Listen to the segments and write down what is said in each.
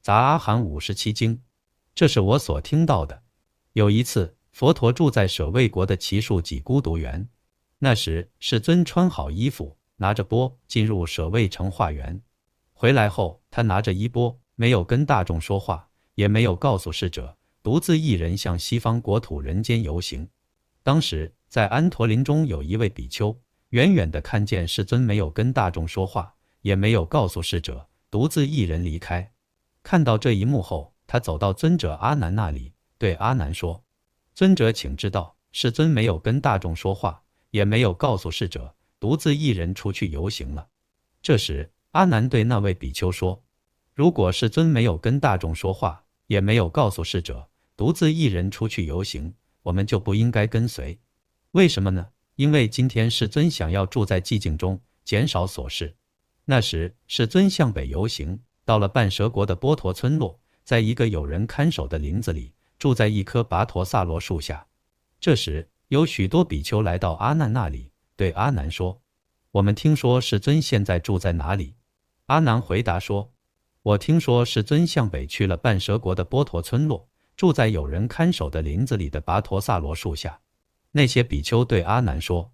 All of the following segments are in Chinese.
杂阿含57经。这是我所听到的。有一次，佛陀住在舍卫国的祇树给孤独园，那时世尊穿好衣服，拿着钵进入舍卫城化缘。回来后，他拿着衣钵，没有跟大众说话，也没有告诉侍者，独自一人向西方国土人间游行。当时在安陀林中有一位比丘，远远地看见世尊没有跟大众说话，也没有告诉侍者，独自一人离开。看到这一幕后，他走到尊者阿难那里，对阿难说：尊者请知道，世尊没有跟大众说话，也没有告诉侍者，独自一人出去游行了。这时阿难对那位比丘说：如果世尊没有跟大众说话，也没有告诉侍者，独自一人出去游行，我们就不应该跟随。为什么呢？因为今天世尊想要住在寂静中，减少琐事。那时世尊向北游行，到了半蛇国的波陀村落，在一个有人看守的林子里，住在一棵跋陀萨罗树下。这时有许多比丘来到阿难那里，对阿难说：我们听说世尊现在住在哪里？阿难回答说：我听说世尊向北去了半蛇国的波陀村落，住在有人看守的林子里的跋陀萨罗树下。那些比丘对阿难说：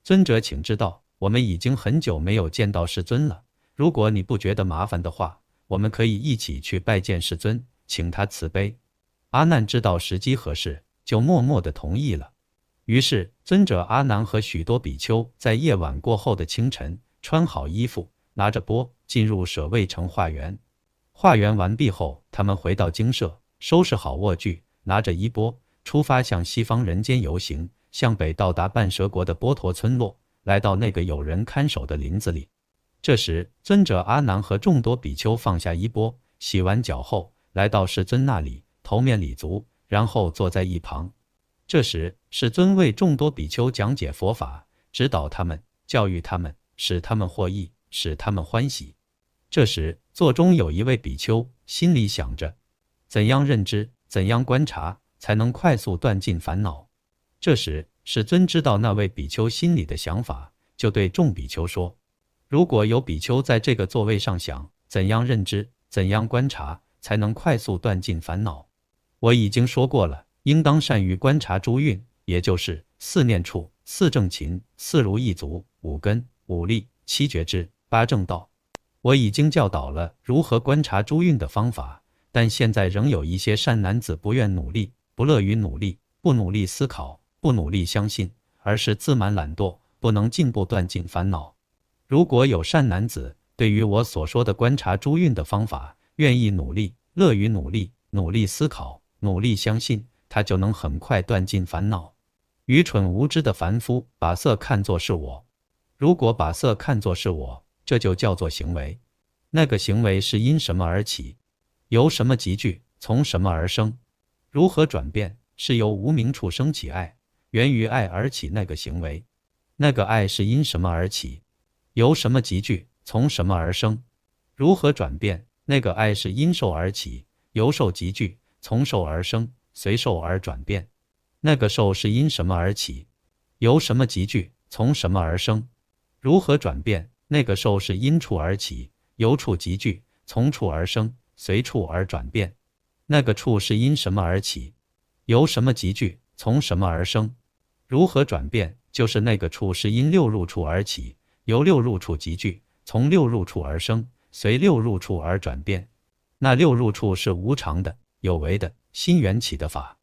尊者请知道，我们已经很久没有见到世尊了，如果你不觉得麻烦的话，我们可以一起去拜见世尊，请他慈悲。阿难知道时机合适，就默默地同意了。于是尊者阿难和许多比丘在夜晚过后的清晨，穿好衣服，拿着钵进入舍卫城化缘。化缘完毕后，他们回到精舍，收拾好卧具，拿着衣钵，出发向西方人间游行，向北到达半蛇国的波陀村落，来到那个有人看守的林子里。这时尊者阿难和众多比丘放下衣钵，洗完脚后，来到世尊那里，头面礼足，然后坐在一旁。这时世尊为众多比丘讲解佛法，指导他们，教育他们，使他们获益，使他们欢喜。这时座中有一位比丘，心里想着怎样认知，怎样观察，才能快速断尽烦恼。这时世尊知道那位比丘心里的想法，就对众比丘说：如果有比丘在这个座位上想怎样认知，怎样观察，才能快速断尽烦恼，我已经说过了，应当善于观察诸蕴，也就是四念处、四正勤、四如意足、五根、五力、七觉支、八正道。我已经教导了如何观察诸蕴的方法，但现在仍有一些善男子不愿努力，不乐于努力，不努力思考，不努力相信，而是自满懒惰，不能进步断尽烦恼。如果有善男子对于我所说的观察诸蕴的方法愿意努力，乐于努力，努力思考，努力相信，他就能很快断尽烦恼。愚蠢无知的凡夫把色看作是我，如果把色看作是我，这就叫做行为。那个行为是因什么而起？由什么集聚？从什么而生？如何转变？是由无明处生起爱，源于爱而起那个行为。那个爱是因什么而起？由什么集聚？从什么而生？如何转变？那个爱是因受而起，由受集聚，从受而生，随受而转变。那个受是因什么而起？由什么集聚？从什么而生？如何转变？那个受是因处而起，由处集聚，从处而生，随处而转变。那个处是因什么而起？由什么集聚？从什么而生？如何转变？就是那个处是因六入处而起，由六入处集聚，从六入处而生，随六入处而转变。那六入处是无常的、有为的、心缘起的法。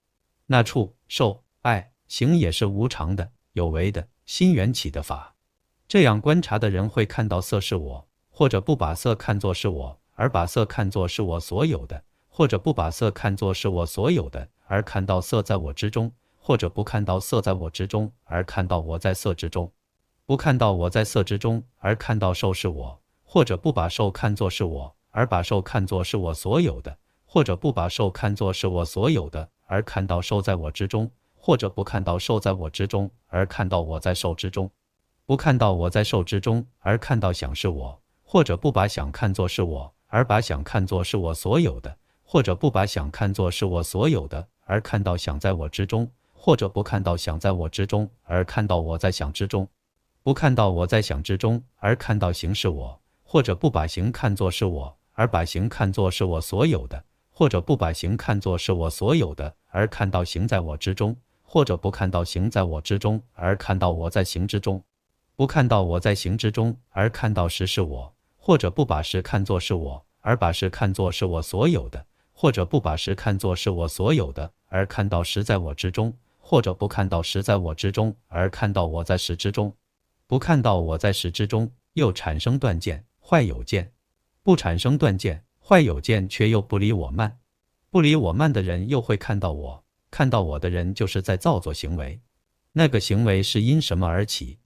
那处、受、爱、行也是无常的、有为的、心缘起的法。这样观察的人会看到色是我，或者不把色看作是我，而把色看作是我所有的，或者不把色看作是我所有的，而看到色在我之中，或者不看到色在我之中，而看到我在色之中。不看到我在色之中，而看到受是我，或者不把受看作是我，而把受看作是我所有的，或者不把受看作是我所有的，而看到受在我之中，或者不看到受在我之中，而看到我在受之中。不看到我在受之中，而看到想是我，或者不把想看作是我，而把想看作是我所有的，或者不把想看作是我所有的，而看到想在我之中，或者不看到想在我之中，而看到我在想之中。不看到我在想之中，而看到行是我，或者不把行看作是我，而把行看作是我所有的，或者不把行看作是我所有的，而看到行在我之中，或者不看到行在我之中，而看到我在行之中，不看到我在行之中，而看到实是我，或者不把实看作是我，而把实看作是我所有的，或者不把实看作是我所有的，而看到实在我之中，或者不看到实在我之中，而看到我在实之中，不看到我在实之中，又产生断见，坏有见；不产生断见，坏有见，却又不离我慢。不离我慢的人又会看到我，看到我的人就是在造作行为。那个行为是因什么而起，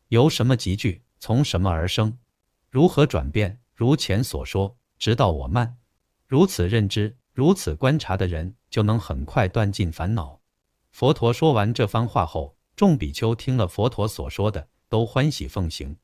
由什么集聚，从什么而生，如何转变，如前所说，直到我慢。如此认知，如此观察的人，就能很快断尽烦恼。佛陀说完这番话后，众比丘听了佛陀所说的，都欢喜奉行。